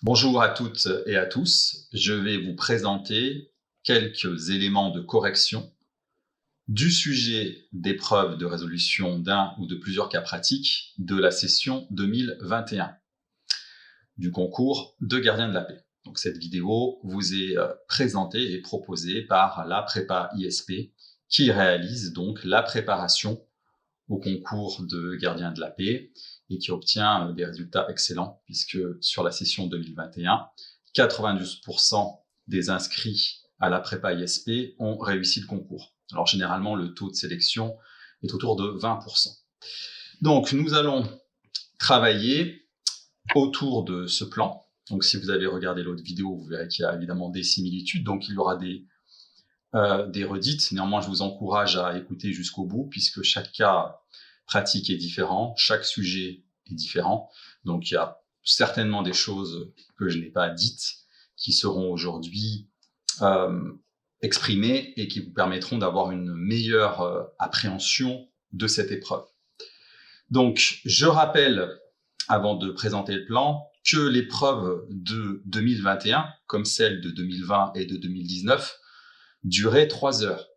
Bonjour à toutes et à tous. Je vais vous présenter quelques éléments de correction du sujet d'épreuve de résolution d'un ou de plusieurs cas pratiques de la session 2021 du concours de gardien de la paix. Donc cette vidéo vous est présentée et proposée par la prépa ISP qui réalise donc la préparation au concours de gardien de la paix et qui obtient des résultats excellents puisque sur la session 2021, 92% des inscrits à la prépa ISP ont réussi le concours. Alors généralement, le taux de sélection est autour de 20%. Donc nous allons travailler autour de ce plan. Donc si vous avez regardé l'autre vidéo, vous verrez qu'il y a évidemment des similitudes, donc il y aura des redites. Néanmoins, je vous encourage à écouter jusqu'au bout puisque chaque cas pratique est différent, chaque sujet est différent. Donc, il y a certainement des choses que je n'ai pas dites qui seront aujourd'hui exprimées et qui vous permettront d'avoir une meilleure appréhension de cette épreuve. Donc, je rappelle, avant de présenter le plan, que l'épreuve de 2021, comme celle de 2020 et de 2019, durait 3 heures.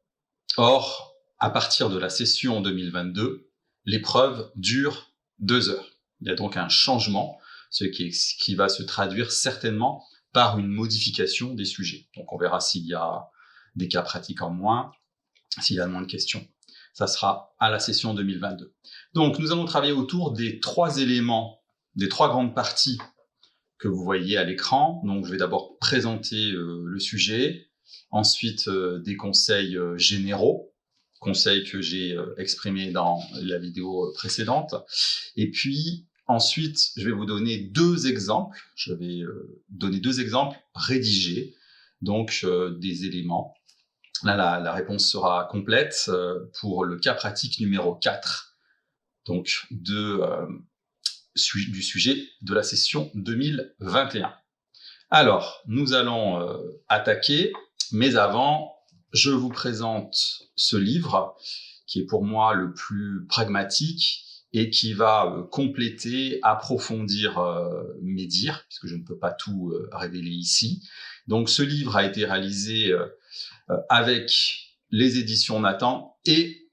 Or, à partir de la session 2022, l'épreuve dure 2 heures. Il y a donc un changement, ce qui va se traduire certainement par une modification des sujets. Donc on verra s'il y a des cas pratiques en moins, s'il y a moins de questions. Ça sera à la session 2022. Donc nous allons travailler autour des 3 éléments, des 3 grandes parties que vous voyez à l'écran. Donc je vais d'abord présenter le sujet, ensuite des conseils généraux, conseils que j'ai exprimés dans la vidéo précédente. Et puis ensuite, je vais vous donner 2 exemples. Je vais donner 2 exemples rédigés, donc des éléments. Là, la réponse sera complète pour le cas pratique numéro 4, donc du sujet de la session 2021. Alors, nous allons attaquer, mais avant, je vous présente ce livre qui est pour moi le plus pragmatique et qui va compléter, approfondir mes dires, puisque je ne peux pas tout révéler ici. Donc ce livre a été réalisé avec les éditions Nathan et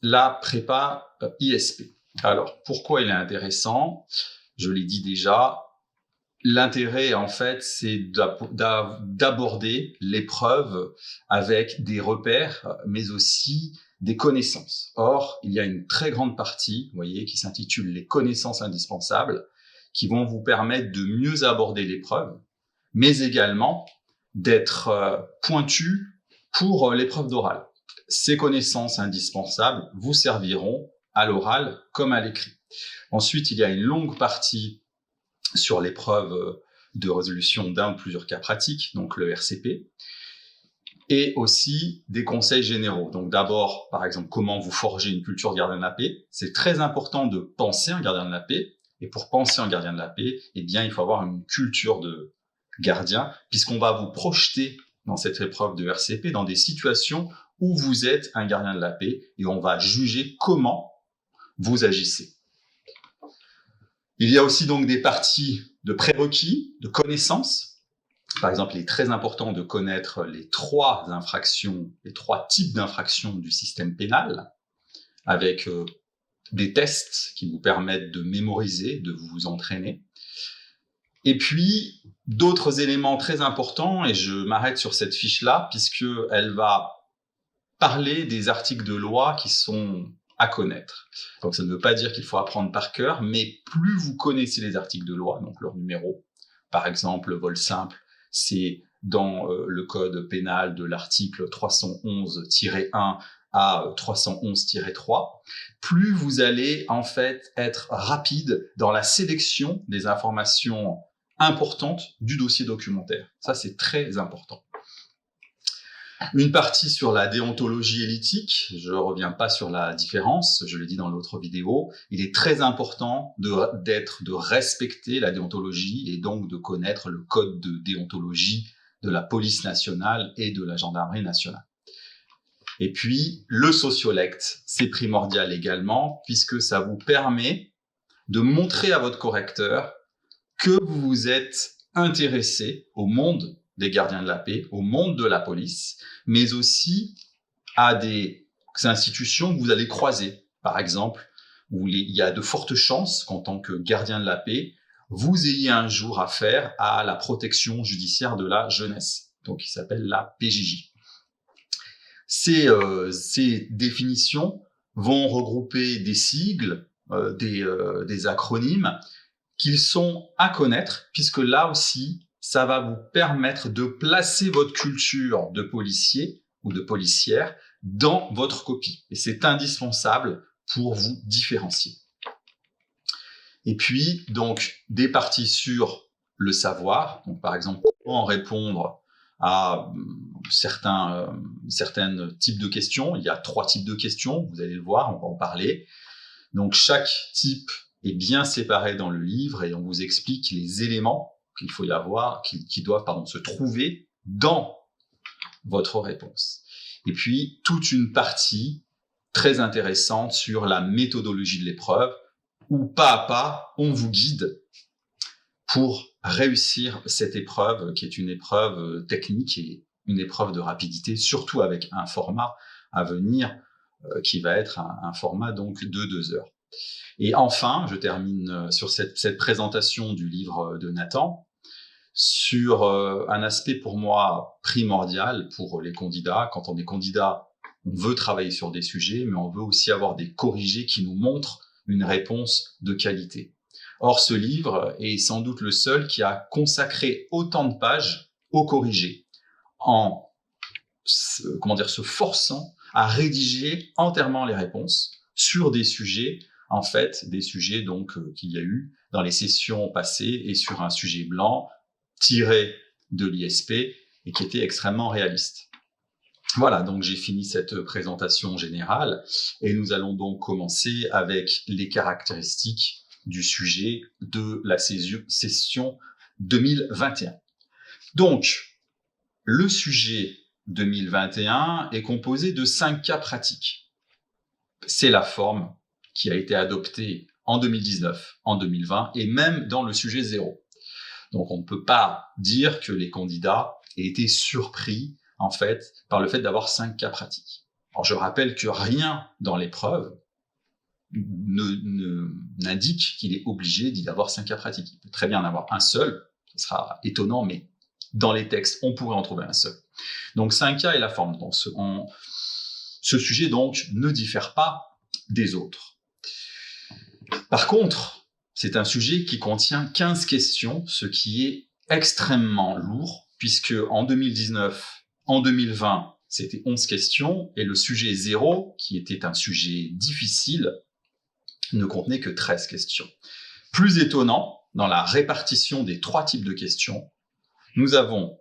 la prépa ISP. Alors, pourquoi il est intéressant? Je l'ai dit déjà, l'intérêt, en fait, c'est d'aborder l'épreuve avec des repères, mais aussi des connaissances. Or, il y a une très grande partie, vous voyez, qui s'intitule « Les connaissances indispensables », qui vont vous permettre de mieux aborder l'épreuve, mais également d'être pointu pour l'épreuve d'oral. Ces connaissances indispensables vous serviront à l'oral comme à l'écrit. Ensuite, il y a une longue partie sur l'épreuve de résolution d'un ou plusieurs cas pratiques, donc le RCP, et aussi des conseils généraux. Donc d'abord, par exemple, comment vous forger une culture gardien de la paix. C'est très important de penser un gardien de la paix, et pour penser un gardien de la paix, eh bien, il faut avoir une culture de gardien, puisqu'on va vous projeter dans cette épreuve de RCP dans des situations où vous êtes un gardien de la paix, et on va juger comment vous agissez. Il y a aussi donc des parties de prérequis, de connaissances. Par exemple, il est très important de connaître les 3 types d'infractions du système pénal, avec des tests qui vous permettent de mémoriser, de vous entraîner. Et puis, d'autres éléments très importants, et je m'arrête sur cette fiche-là, puisqu'elle va parler des articles de loi qui sont à connaître. Donc ça ne veut pas dire qu'il faut apprendre par cœur, mais plus vous connaissez les articles de loi, donc leur numéro, par exemple, le vol simple, c'est dans le code pénal de l'article 311-1 à 311-3, plus vous allez en fait être rapide dans la sélection des informations importantes du dossier documentaire. Ça, c'est très important. Une partie sur la déontologie et l'éthique. Je ne reviens pas sur la différence, je l'ai dit dans l'autre vidéo. Il est très important de respecter la déontologie et donc de connaître le code de déontologie de la police nationale et de la gendarmerie nationale. Et puis, le sociolecte, c'est primordial également, puisque ça vous permet de montrer à votre correcteur que vous vous êtes intéressé au monde des gardiens de la paix, au monde de la police, mais aussi à des institutions que vous allez croiser. Par exemple, où il y a de fortes chances qu'en tant que gardien de la paix, vous ayez un jour affaire à la protection judiciaire de la jeunesse, donc qui s'appelle la PJJ. Ces définitions vont regrouper des sigles, des acronymes qu'ils sont à connaître, puisque là aussi, ça va vous permettre de placer votre culture de policier ou de policière dans votre copie. Et c'est indispensable pour vous différencier. Et puis, donc, des parties sur le savoir. Donc, par exemple, comment répondre à certains types de questions. Il y a 3 types de questions, vous allez le voir, on va en parler. Donc, chaque type est bien séparé dans le livre et on vous explique les éléments qu'il faut y avoir, qui doivent se trouver dans votre réponse. Et puis, toute une partie très intéressante sur la méthodologie de l'épreuve, où pas à pas, on vous guide pour réussir cette épreuve, qui est une épreuve technique et une épreuve de rapidité, surtout avec un format à venir qui va être un format donc de 2 heures. Et enfin, je termine sur cette présentation du livre de Nathan, sur un aspect pour moi primordial pour les candidats. Quand on est candidat, on veut travailler sur des sujets, mais on veut aussi avoir des corrigés qui nous montrent une réponse de qualité. Or, ce livre est sans doute le seul qui a consacré autant de pages aux corrigés, en se forçant à rédiger entièrement les réponses sur des sujets, en fait, des sujets donc qu'il y a eu dans les sessions passées et sur un sujet blanc tiré de l'ISP et qui était extrêmement réaliste. Voilà, donc j'ai fini cette présentation générale et nous allons donc commencer avec les caractéristiques du sujet de la session 2021. Donc, le sujet 2021 est composé de 5 cas pratiques. C'est la forme qui a été adoptée en 2019, en 2020 et même dans le sujet 0. Donc, on ne peut pas dire que les candidats aient été surpris en fait, par le fait d'avoir 5 cas pratiques. Alors, je rappelle que rien dans l'épreuve n'indique qu'il est obligé d'y avoir 5 cas pratiques. Il peut très bien en avoir un seul, ce sera étonnant, mais dans les textes, on pourrait en trouver un seul. Donc, 5 cas et la forme. Donc, ce sujet, donc, ne diffère pas des autres. Par contre, c'est un sujet qui contient 15 questions, ce qui est extrêmement lourd, puisque en 2019, en 2020, c'était 11 questions, et le sujet 0, qui était un sujet difficile, ne contenait que 13 questions. Plus étonnant, dans la répartition des 3 types de questions, nous avons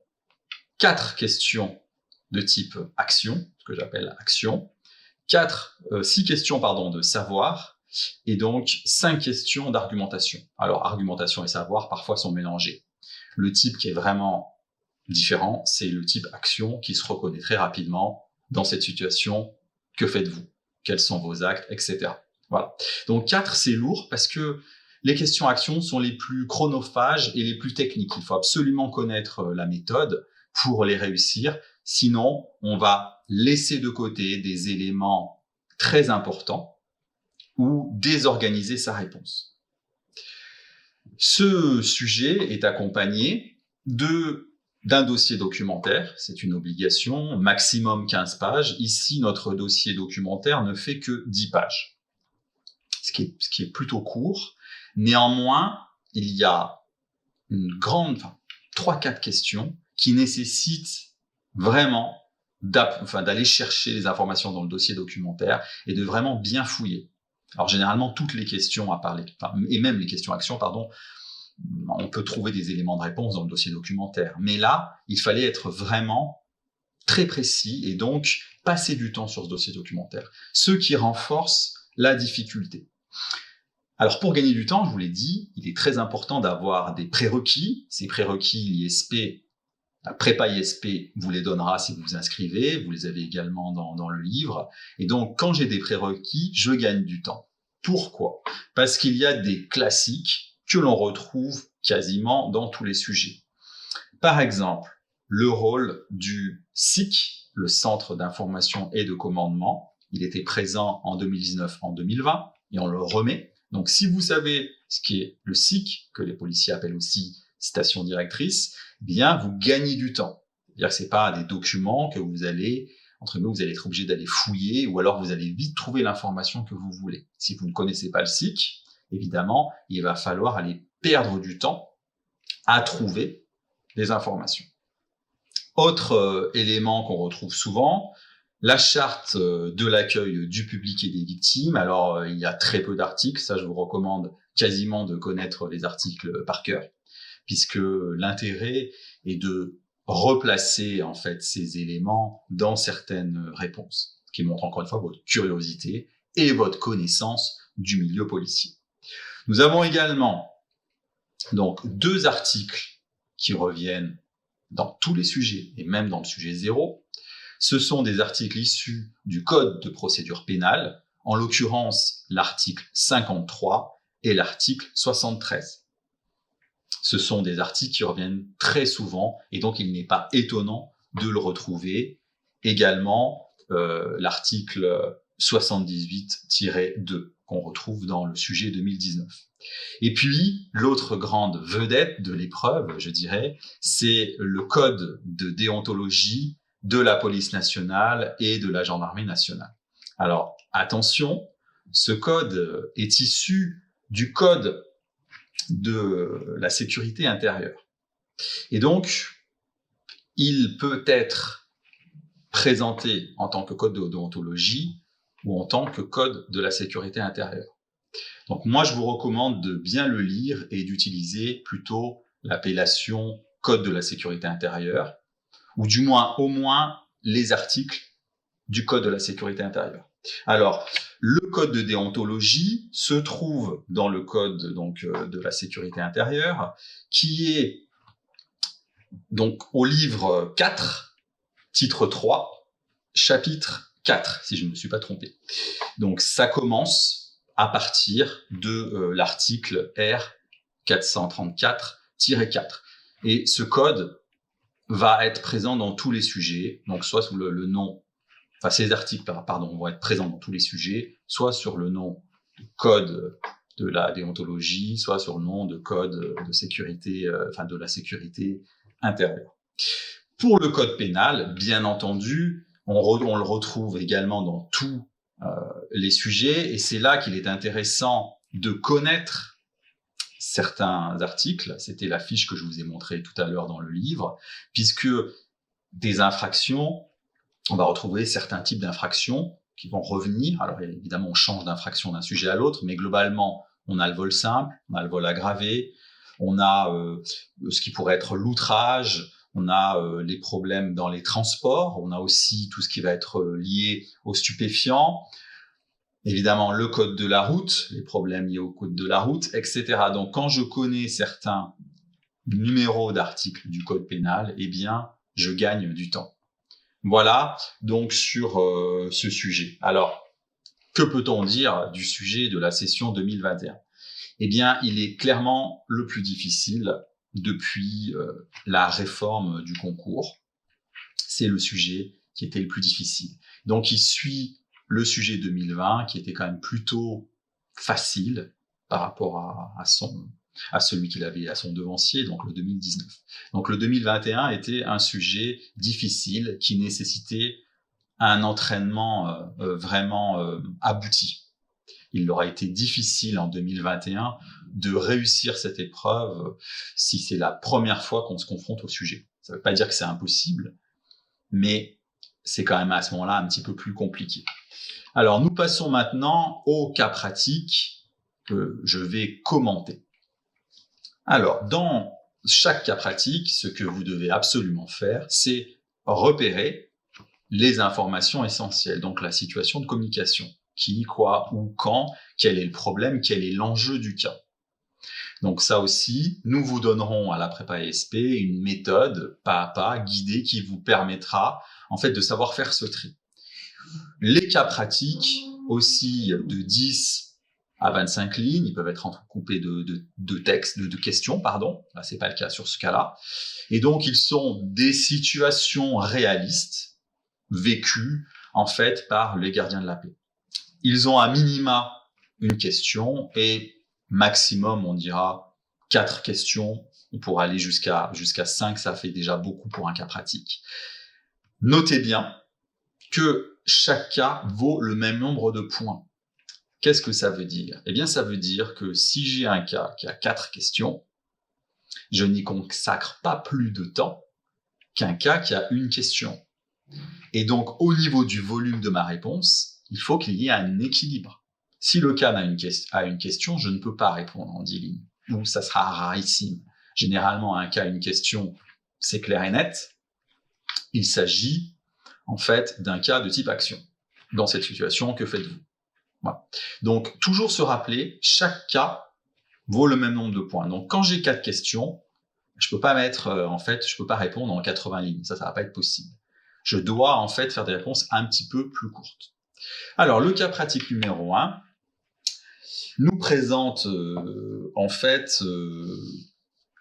4 questions de type action, ce que j'appelle action, 6 questions de savoir, et donc 5 questions d'argumentation. Alors, argumentation et savoir, parfois, sont mélangés. Le type qui est vraiment différent, c'est le type action qui se reconnaît très rapidement dans cette situation. Que faites-vous? Quels sont vos actes, etc. Voilà. Donc 4, c'est lourd parce que les questions actions sont les plus chronophages et les plus techniques. Il faut absolument connaître la méthode pour les réussir. Sinon, on va laisser de côté des éléments très importants ou désorganiser sa réponse. Ce sujet est accompagné d'un dossier documentaire, c'est une obligation, maximum 15 pages. Ici, notre dossier documentaire ne fait que 10 pages, ce qui est plutôt court. Néanmoins, il y a 3-4 questions qui nécessitent vraiment d'aller chercher les informations dans le dossier documentaire et de vraiment bien fouiller. Alors généralement, toutes les questions et même les questions actions, on peut trouver des éléments de réponse dans le dossier documentaire. Mais là, il fallait être vraiment très précis et donc passer du temps sur ce dossier documentaire, ce qui renforce la difficulté. Alors pour gagner du temps, je vous l'ai dit, il est très important d'avoir des prérequis. Ces prérequis, l'ISP, la prépa ISP vous les donnera si vous vous inscrivez. Vous les avez également dans le livre. Et donc, quand j'ai des prérequis, je gagne du temps. Pourquoi? Parce qu'il y a des classiques que l'on retrouve quasiment dans tous les sujets. Par exemple, le rôle du SIC, le Centre d'information et de commandement. Il était présent en 2019, en 2020, et on le remet. Donc, si vous savez ce qu'est le SIC, que les policiers appellent aussi station directrice, eh bien, vous gagnez du temps. C'est-à-dire que c'est pas des documents que vous allez, entre guillemets, vous allez être obligé d'aller fouiller, ou alors vous allez vite trouver l'information que vous voulez. Si vous ne connaissez pas le SIC, évidemment, il va falloir aller perdre du temps à trouver des informations. Autre élément qu'on retrouve souvent, la charte de l'accueil du public et des victimes. Alors, il y a très peu d'articles, ça je vous recommande quasiment de connaître les articles par cœur, puisque l'intérêt est de replacer en fait ces éléments dans certaines réponses, qui montrent encore une fois votre curiosité et votre connaissance du milieu policier. Nous avons également donc 2 articles qui reviennent dans tous les sujets, et même dans le sujet 0. Ce sont des articles issus du Code de procédure pénale, en l'occurrence l'article 53 et l'article 73. Ce sont des articles qui reviennent très souvent, et donc il n'est pas étonnant de le retrouver. Également, l'article 78-2 qu'on retrouve dans le sujet 2019. Et puis, l'autre grande vedette de l'épreuve, je dirais, c'est le code de déontologie de la police nationale et de la gendarmerie nationale. Alors, attention, ce code est issu du code de la sécurité intérieure. Et donc, il peut être présenté en tant que code de déontologie ou en tant que code de la sécurité intérieure. Donc moi, je vous recommande de bien le lire et d'utiliser plutôt l'appellation code de la sécurité intérieure, ou du moins, au moins, les articles du code de la sécurité intérieure. Alors, le code de déontologie se trouve dans le code donc de la sécurité intérieure, qui est donc au livre 4, titre 3, chapitre 4, si je ne me suis pas trompé. Donc, ça commence à partir de l'article R 434-4. Et ce code va être présent dans tous les sujets, donc soit sous le nom, enfin ces articles, pardon, vont être présents dans tous les sujets, soit sur le nom de code de la déontologie, soit sur le nom de code de sécurité, de la sécurité intérieure. Pour le code pénal, bien entendu, on le retrouve également dans tous les sujets, et c'est là qu'il est intéressant de connaître certains articles. C'était la fiche que je vous ai montrée tout à l'heure dans le livre, puisque des infractions, on va retrouver certains types d'infractions qui vont revenir. Alors évidemment, on change d'infraction d'un sujet à l'autre, mais globalement, on a le vol simple, on a le vol aggravé, on a ce qui pourrait être l'outrage, on a les problèmes dans les transports, on a aussi tout ce qui va être lié aux stupéfiants, évidemment le code de la route, les problèmes liés au code de la route, etc. Donc quand je connais certains numéros d'articles du code pénal, eh bien, je gagne du temps. Voilà donc sur ce sujet. Alors, que peut-on dire du sujet de la session 2021 ? Eh bien, il est clairement le plus difficile depuis la réforme du concours. C'est le sujet qui était le plus difficile. Donc, il suit le sujet 2020, qui était quand même plutôt facile par rapport à celui qu'il avait à son devancier, donc le 2019. Donc, le 2021 était un sujet difficile qui nécessitait un entraînement vraiment abouti. Il aura été difficile en 2021 de réussir cette épreuve si c'est la première fois qu'on se confronte au sujet. Ça ne veut pas dire que c'est impossible, mais c'est quand même à ce moment-là un petit peu plus compliqué. Alors, nous passons maintenant au cas pratique que je vais commenter. Alors, dans chaque cas pratique, ce que vous devez absolument faire, c'est repérer les informations essentielles, donc la situation de communication. Qui, quoi, où, quand, quel est le problème, quel est l'enjeu du cas. Donc ça aussi, nous vous donnerons à la prépa ESP une méthode pas à pas, guidée, qui vous permettra en fait de savoir faire ce tri. Les cas pratiques aussi de 10 à 25 lignes, ils peuvent être entrecoupés de textes, de questions, pardon. Là, c'est pas le cas sur ce cas-là. Et donc, ils sont des situations réalistes, vécues, en fait, par les gardiens de la paix. Ils ont à minima une question et maximum, on dira, 4 questions. On pourra aller jusqu'à 5, ça fait déjà beaucoup pour un cas pratique. Notez bien que chaque cas vaut le même nombre de points. Qu'est-ce que ça veut dire? Eh bien, ça veut dire que si j'ai un cas qui a 4 questions, je n'y consacre pas plus de temps qu'un cas qui a une question. Et donc, au niveau du volume de ma réponse, il faut qu'il y ait un équilibre. Si le cas a une question, je ne peux pas répondre en 10 lignes, ou ça sera rarissime. Généralement, un cas, une question, c'est clair et net. Il s'agit, en fait, d'un cas de type action. Dans cette situation, que faites-vous? Voilà. Donc, toujours se rappeler, chaque cas vaut le même nombre de points. Donc, quand j'ai 4 questions, je peux pas je peux pas répondre en 80 lignes. Ça va pas être possible. Je dois, en fait, faire des réponses un petit peu plus courtes. Alors, le cas pratique numéro 1 nous présente,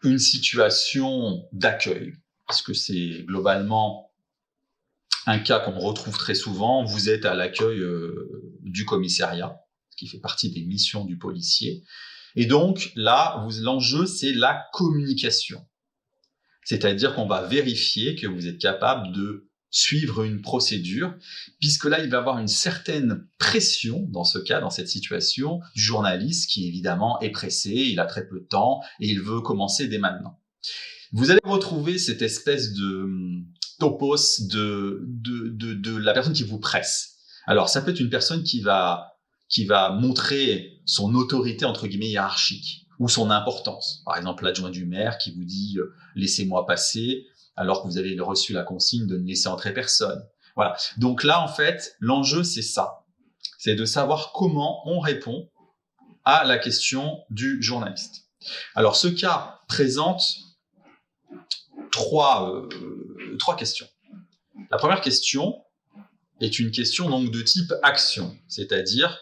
une situation d'accueil, parce que c'est globalement un cas qu'on retrouve très souvent. Vous êtes à l'accueil du commissariat, ce qui fait partie des missions du policier. Et donc là, l'enjeu, c'est la communication. C'est-à-dire qu'on va vérifier que vous êtes capable de suivre une procédure, puisque là, il va y avoir une certaine pression, dans ce cas, dans cette situation, du journaliste qui, évidemment, est pressé, il a très peu de temps, et il veut commencer dès maintenant. Vous allez retrouver cette espèce de topos de la personne qui vous presse. Alors, ça peut être une personne qui va montrer son autorité, entre guillemets, hiérarchique, ou son importance. Par exemple, l'adjoint du maire qui vous dit « laissez-moi passer », alors que vous avez reçu la consigne de ne laisser entrer personne. Voilà. Donc là, en fait, l'enjeu, c'est ça. C'est de savoir comment on répond à la question du journaliste. Alors, ce cas présente trois questions. La première question est une question donc de type action, c'est-à-dire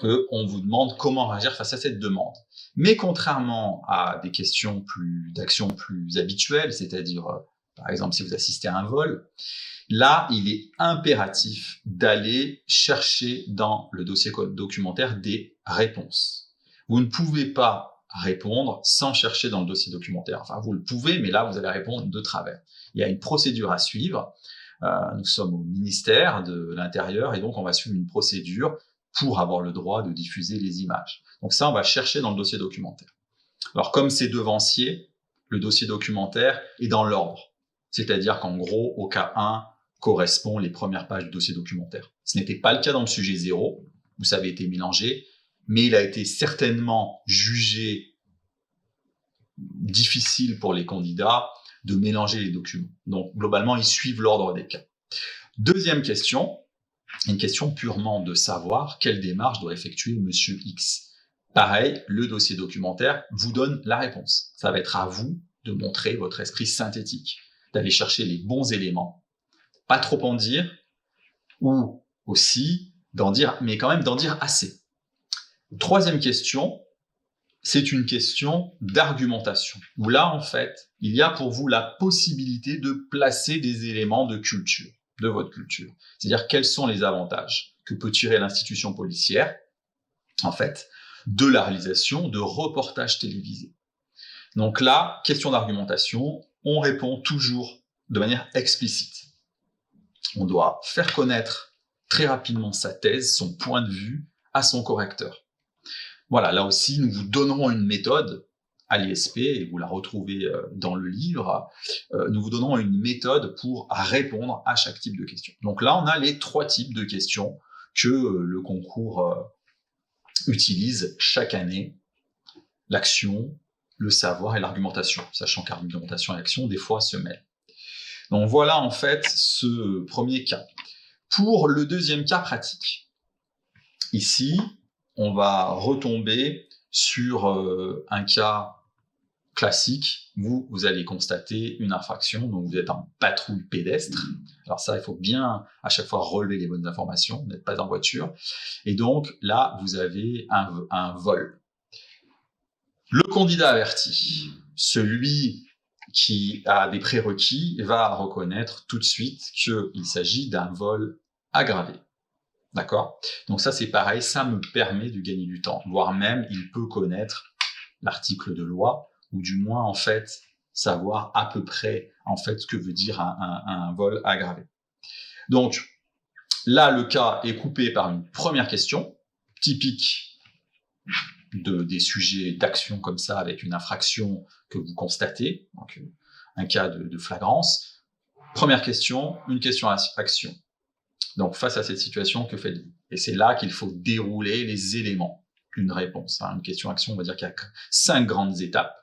qu'on vous demande comment réagir face à cette demande. Mais contrairement à des questions d'action plus habituelles, c'est-à-dire, par exemple, si vous assistez à un vol, là, il est impératif d'aller chercher dans le dossier documentaire des réponses. Vous ne pouvez pas répondre sans chercher dans le dossier documentaire. Enfin, vous le pouvez, mais là, vous allez répondre de travers. Il y a une procédure à suivre. Nous sommes au ministère de l'Intérieur et donc on va suivre une procédure pour avoir le droit de diffuser les images. Donc ça, on va chercher dans le dossier documentaire. Alors, comme c'est devancier, le dossier documentaire est dans l'ordre. C'est-à-dire qu'en gros, au cas 1, correspond les premières pages du dossier documentaire. Ce n'était pas le cas dans le sujet 0, où ça avait été mélangé, mais il a été certainement jugé difficile pour les candidats de mélanger les documents. Donc, globalement, ils suivent l'ordre des cas. Deuxième question, une question purement de savoir quelle démarche doit effectuer Monsieur X. Pareil, le dossier documentaire vous donne la réponse. Ça va être à vous de montrer votre esprit synthétique, d'aller chercher les bons éléments, pas trop en dire, ou aussi d'en dire, mais quand même d'en dire assez. Troisième question, c'est une question d'argumentation, où là, en fait, il y a pour vous la possibilité de placer des éléments de culture, de votre culture. C'est-à-dire, quels sont les avantages que peut tirer l'institution policière, en fait, de la réalisation de reportages télévisés. Donc là, question d'argumentation, on répond toujours de manière explicite. On doit faire connaître très rapidement sa thèse, son point de vue à son correcteur. Voilà, là aussi, nous vous donnerons une méthode à l'ISP, et vous la retrouvez dans le livre, nous vous donnerons une méthode pour répondre à chaque type de question. Donc là, on a les 3 types de questions que le concours utilise chaque année, l'action, le savoir et l'argumentation, sachant qu'argumentation et action, des fois, se mêlent. Donc voilà, en fait, ce premier cas. Pour le deuxième cas pratique, ici, on va retomber sur un cas classique, vous allez constater une infraction, donc vous êtes en patrouille pédestre. Alors ça, il faut bien à chaque fois relever les bonnes informations, vous n'êtes pas en voiture. Et donc là, vous avez un vol. Le candidat averti, celui qui a des prérequis, va reconnaître tout de suite qu'il s'agit d'un vol aggravé. D'accord ? Donc ça, c'est pareil, ça me permet de gagner du temps, voire même, il peut connaître l'article de loi, ou du moins, en fait, savoir à peu près, en fait, ce que veut dire un vol aggravé. Donc, là, le cas est coupé par une première question, typique des sujets d'action comme ça, avec une infraction que vous constatez, donc un cas de flagrance. Première question, une question à action. Donc, face à cette situation, que faites-vous ? Et c'est là qu'il faut dérouler les éléments d'une réponse. Une question-action, on va dire qu'il y a 5 grandes étapes.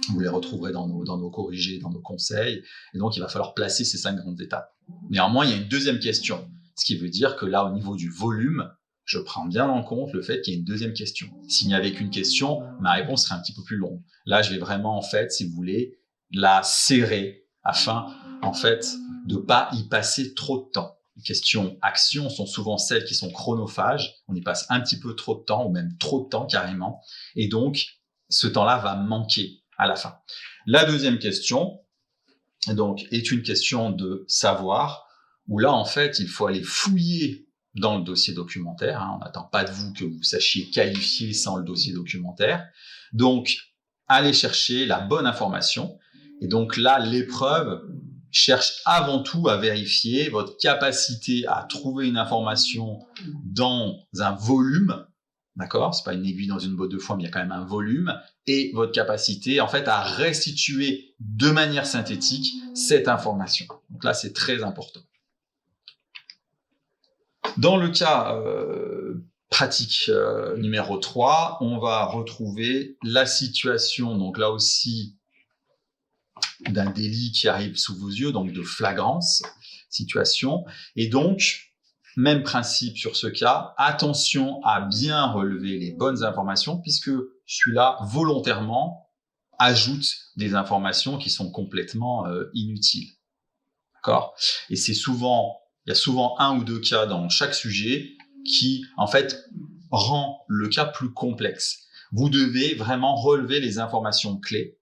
Vous les retrouverez dans nos corrigés, dans nos conseils. Et donc, il va falloir placer ces 5 grandes étapes. Néanmoins, il y a une deuxième question. Ce qui veut dire que là, au niveau du volume, je prends bien en compte le fait qu'il y ait une deuxième question. S'il n'y avait qu'une question, ma réponse serait un petit peu plus longue. Là, je vais vraiment, en fait, si vous voulez, la serrer afin, en fait, de pas y passer trop de temps. Les questions-actions sont souvent celles qui sont chronophages. On y passe un petit peu trop de temps, ou même trop de temps carrément. Et donc, ce temps-là va manquer à la fin. La deuxième question, donc, est une question de savoir, où là, en fait, il faut aller fouiller dans le dossier documentaire. On n'attend pas de vous que vous sachiez qualifier sans le dossier documentaire. Donc, allez chercher la bonne information. Et donc là, l'épreuve cherche avant tout à vérifier votre capacité à trouver une information dans un volume. D'accord ? C'est pas une aiguille dans une botte de foin, mais il y a quand même un volume, et votre capacité, en fait, à restituer de manière synthétique cette information. Donc là, c'est très important. Dans le cas pratique numéro 3, on va retrouver la situation, donc là aussi, d'un délit qui arrive sous vos yeux, donc de flagrance, situation, et donc, même principe sur ce cas, attention à bien relever les bonnes informations, puisque celui-là, volontairement, ajoute des informations qui sont complètement inutiles. D'accord ? Et il y a souvent un ou deux cas dans chaque sujet qui, en fait, rend le cas plus complexe. Vous devez vraiment relever les informations clés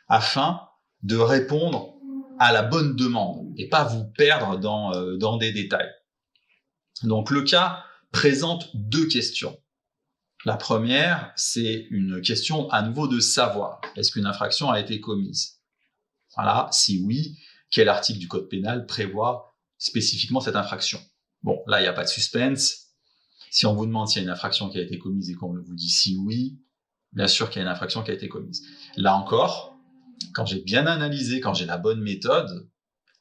afin de répondre à la bonne demande et pas vous perdre dans des détails. Donc, le cas présente 2 questions. La première, c'est une question à nouveau de savoir. Est-ce qu'une infraction a été commise ? Voilà, si oui, quel article du Code pénal prévoit spécifiquement cette infraction ? Bon, là, il n'y a pas de suspense. Si on vous demande s'il y a une infraction qui a été commise et qu'on vous dit si oui, bien sûr qu'il y a une infraction qui a été commise. Là encore, quand j'ai bien analysé, quand j'ai la bonne méthode,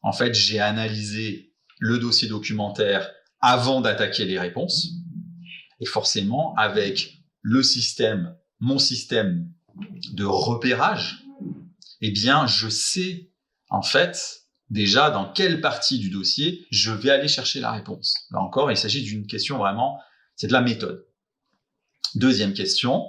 en fait, j'ai analysé le dossier documentaire avant d'attaquer les réponses. Et forcément, avec mon système de repérage, eh bien, je sais, en fait, déjà dans quelle partie du dossier je vais aller chercher la réponse. Là encore, il s'agit d'une question vraiment, c'est de la méthode. Deuxième question,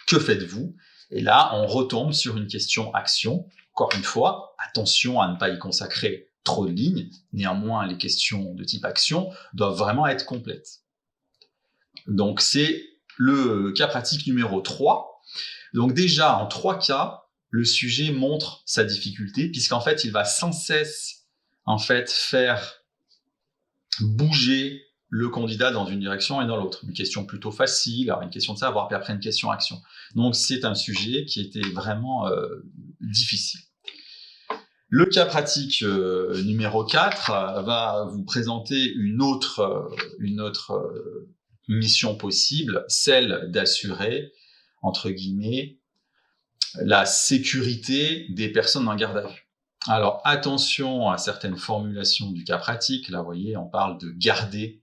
que faites-vous ? Et là, on retombe sur une question action. Encore une fois, attention à ne pas y consacrer trop de lignes. Néanmoins, les questions de type action doivent vraiment être complètes. Donc, c'est le cas pratique numéro 3. Donc déjà, en 3 cas, le sujet montre sa difficulté, puisqu'en fait, il va sans cesse faire bouger le candidat dans une direction et dans l'autre. Une question plutôt facile, alors une question de savoir, puis après une question-action. Donc, c'est un sujet qui était vraiment difficile. Le cas pratique numéro 4 va vous présenter une autre mission possible, celle d'assurer, entre guillemets, la sécurité des personnes en garde à vue. Alors, attention à certaines formulations du cas pratique. Là, vous voyez, on parle de garder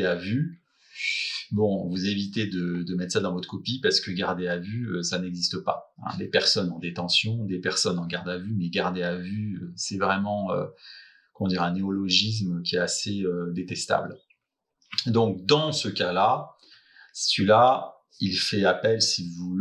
à vue. Bon, vous évitez de mettre ça dans votre copie parce que garder à vue, ça n'existe pas. Des personnes en détention, des personnes en garde à vue, mais garder à vue, c'est vraiment un néologisme qui est assez détestable. Donc, dans ce cas-là, celui-là, il fait appel, si vous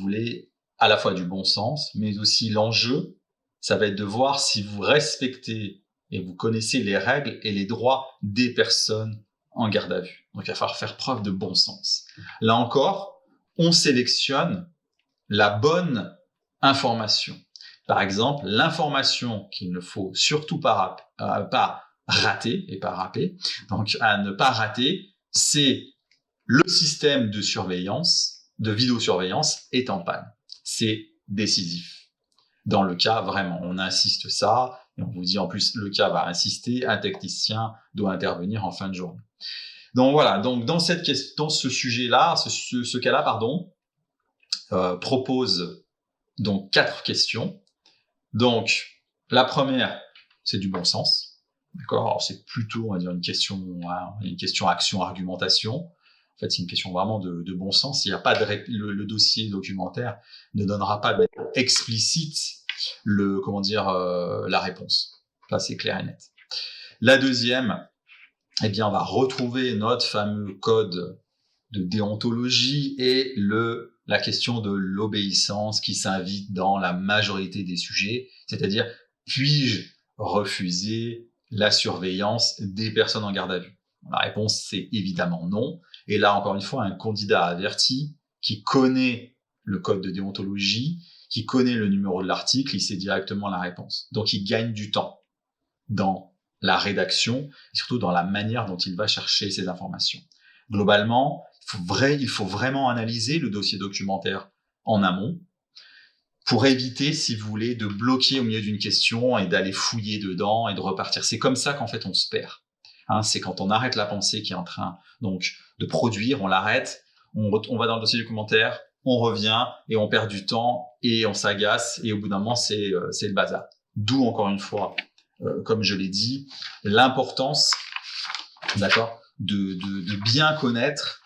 voulez, à la fois du bon sens, mais aussi l'enjeu, ça va être de voir si vous respectez et vous connaissez les règles et les droits des personnes en garde à vue. Donc, il va falloir faire preuve de bon sens. Là encore, on sélectionne la bonne information. Par exemple, l'information qu'il ne faut surtout pas rater et pas râper, donc à ne pas rater, c'est le système de surveillance, de vidéosurveillance est en panne. C'est décisif. Dans le cas, vraiment, on insiste ça, et on vous dit en plus, le cas va insister, un technicien doit intervenir en fin de journée. Donc voilà, donc dans ce sujet-là, ce cas-là, propose donc 4 questions. Donc, la première, c'est du bon sens. D'accord? Alors, c'est plutôt, on va dire, une question action-argumentation. En fait, c'est une question vraiment de bon sens. Il n'y a pas le dossier documentaire ne donnera pas explicite la réponse. Là, c'est clair et net. La deuxième, eh bien, on va retrouver notre fameux code de déontologie et la question de l'obéissance qui s'invite dans la majorité des sujets, c'est-à-dire, puis-je refuser la surveillance des personnes en garde à vue? La réponse, c'est évidemment non. Et là, encore une fois, un candidat averti qui connaît le code de déontologie, qui connaît le numéro de l'article, il sait directement la réponse. Donc, il gagne du temps dans la rédaction et surtout dans la manière dont il va chercher ces informations. Globalement, il faut vraiment analyser le dossier documentaire en amont pour éviter, si vous voulez, de bloquer au milieu d'une question et d'aller fouiller dedans et de repartir. C'est comme ça qu'en fait on se perd. C'est quand on arrête la pensée qui est en train donc de produire, on l'arrête, on va dans le dossier documentaire, on revient et on perd du temps et on s'agace et au bout d'un moment c'est le bazar. D'où encore une fois, comme je l'ai dit, l'importance, d'accord, de bien connaître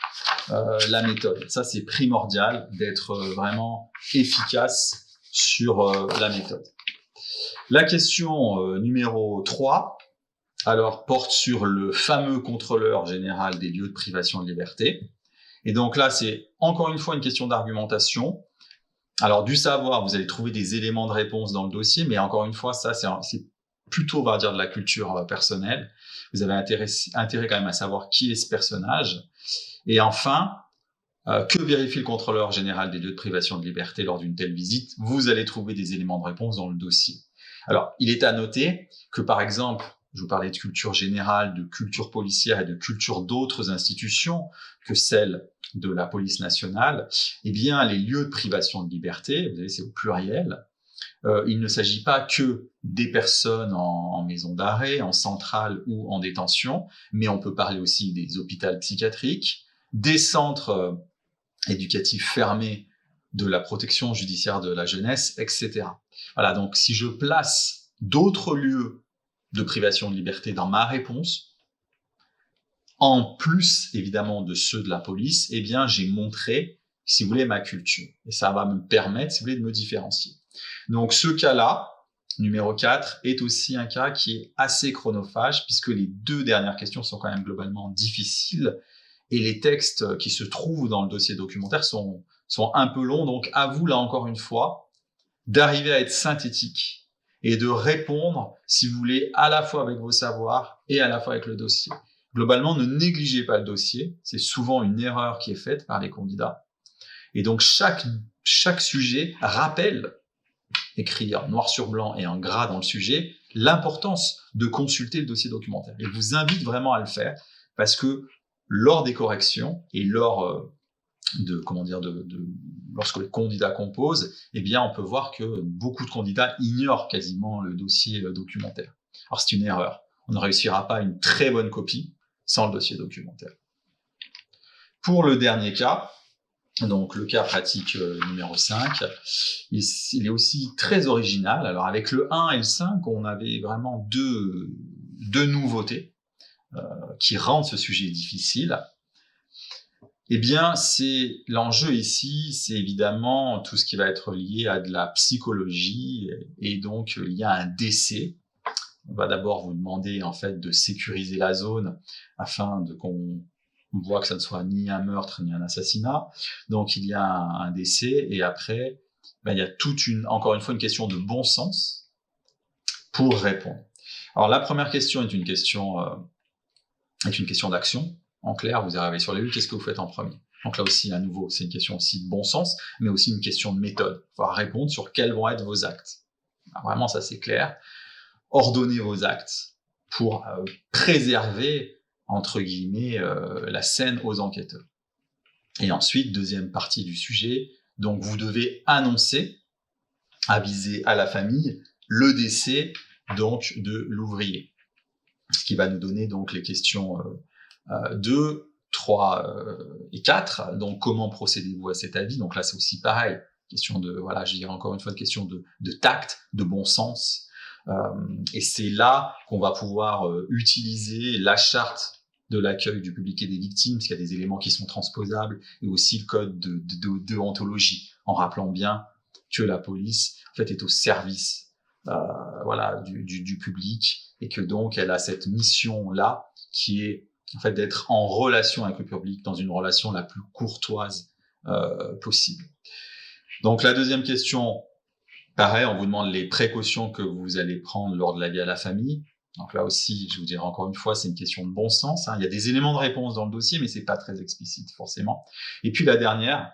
la méthode. Ça, c'est primordial d'être vraiment efficace sur la méthode. La question numéro 3, alors, porte sur le fameux contrôleur général des lieux de privation de liberté. Et donc là, c'est encore une fois une question d'argumentation. Alors, du savoir, vous allez trouver des éléments de réponse dans le dossier, mais encore une fois, ça, c'est plutôt, on va dire, de la culture personnelle. Vous avez intérêt quand même à savoir qui est ce personnage. Et enfin, que vérifie le contrôleur général des lieux de privation de liberté lors d'une telle visite? Vous allez trouver des éléments de réponse dans le dossier. Alors, il est à noter que, par exemple, je vous parlais de culture générale, de culture policière et de culture d'autres institutions que celle de la police nationale. Eh bien, les lieux de privation de liberté, vous savez, c'est au pluriel. Il ne s'agit pas que des personnes en maison d'arrêt, en centrale ou en détention, mais on peut parler aussi des hôpitaux psychiatriques, des centres éducatifs fermés, de la protection judiciaire de la jeunesse, etc. Voilà, donc si je place d'autres lieux de privation de liberté dans ma réponse, en plus évidemment de ceux de la police, eh bien j'ai montré, si vous voulez, ma culture. Et ça va me permettre, si vous voulez, de me différencier. Donc ce cas-là, numéro 4, est aussi un cas qui est assez chronophage, puisque les 2 dernières questions sont quand même globalement difficiles, et les textes qui se trouvent dans le dossier documentaire sont un peu longs, donc à vous, là encore une fois, d'arriver à être synthétique et de répondre, si vous voulez, à la fois avec vos savoirs et à la fois avec le dossier. Globalement, ne négligez pas le dossier, c'est souvent une erreur qui est faite par les candidats. Et donc, chaque sujet rappelle, écrit en noir sur blanc et en gras dans le sujet, l'importance de consulter le dossier documentaire. Et je vous invite vraiment à le faire, parce que lors des corrections et lorsque le candidat compose, eh bien, on peut voir que beaucoup de candidats ignorent quasiment le dossier documentaire. Alors, c'est une erreur. On ne réussira pas une très bonne copie sans le dossier documentaire. Pour le dernier cas, donc le cas pratique numéro 5, il est aussi très original. Alors, avec le 1 et le 5, on avait vraiment deux nouveautés qui rendent ce sujet difficile. Eh bien, l'enjeu ici, c'est évidemment tout ce qui va être lié à de la psychologie et donc lié à un décès. On va d'abord vous demander en fait de sécuriser la zone afin qu'on on voit que ça ne soit ni un meurtre ni un assassinat. Donc il y a un décès et après, il y a encore une fois une question de bon sens pour répondre. Alors la première question est une question d'action. En clair, vous arrivez sur les lieux, qu'est-ce que vous faites en premier? Donc là aussi, à nouveau, c'est une question aussi de bon sens, mais aussi une question de méthode. Il faut répondre sur quels vont être vos actes. Alors vraiment, ça c'est clair. Ordonnez vos actes pour préserver, entre guillemets, la scène aux enquêteurs. Et ensuite, deuxième partie du sujet, donc vous devez aviser à la famille le décès donc de l'ouvrier. Ce qui va nous donner donc les questions 2, 3 et 4. Donc comment procédez-vous à cet avis? Donc là c'est aussi pareil, question de, voilà, je dirais encore une fois, une question de tact, de bon sens. Et c'est là qu'on va pouvoir utiliser la charte de l'accueil du public et des victimes, parce qu'il y a des éléments qui sont transposables, et aussi le code de déontologie, en rappelant bien que la police en fait est au service du public, et que donc elle a cette mission-là qui est en fait d'être en relation avec le public, dans une relation la plus courtoise possible. Donc la deuxième question, pareil, on vous demande les précautions que vous allez prendre lors de la vie à la famille. Donc là aussi, je vous dirais encore une fois, c'est une question de bon sens. Il y a des éléments de réponse dans le dossier, mais c'est pas très explicite forcément. Et puis la dernière,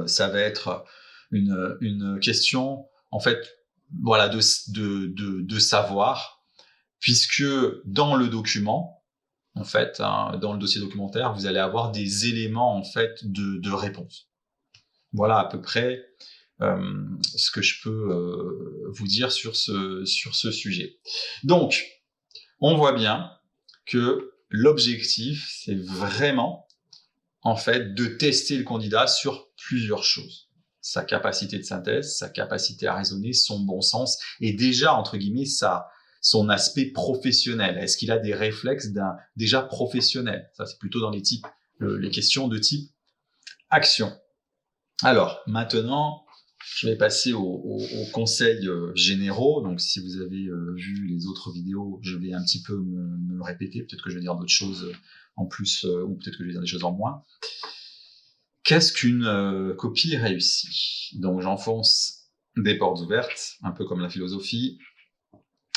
ça va être une question, en fait, voilà, de savoir, puisque dans le document, en fait, dans le dossier documentaire, vous allez avoir des éléments en fait de réponse. Voilà à peu près ce que je peux vous dire sur ce sujet. Donc, on voit bien que l'objectif, c'est vraiment, en fait, de tester le candidat sur plusieurs choses. Sa capacité de synthèse, sa capacité à raisonner, son bon sens, et déjà, entre guillemets, son aspect professionnel. Est-ce qu'il a des réflexes déjà professionnel? Ça, c'est plutôt dans les questions de type action. Alors, maintenant, je vais passer aux conseils généraux. Donc, si vous avez vu les autres vidéos, je vais un petit peu me répéter. Peut-être que je vais dire d'autres choses en plus, ou peut-être que je vais dire des choses en moins. Qu'est-ce qu'une copie réussie? Donc, j'enfonce des portes ouvertes, un peu comme la philosophie.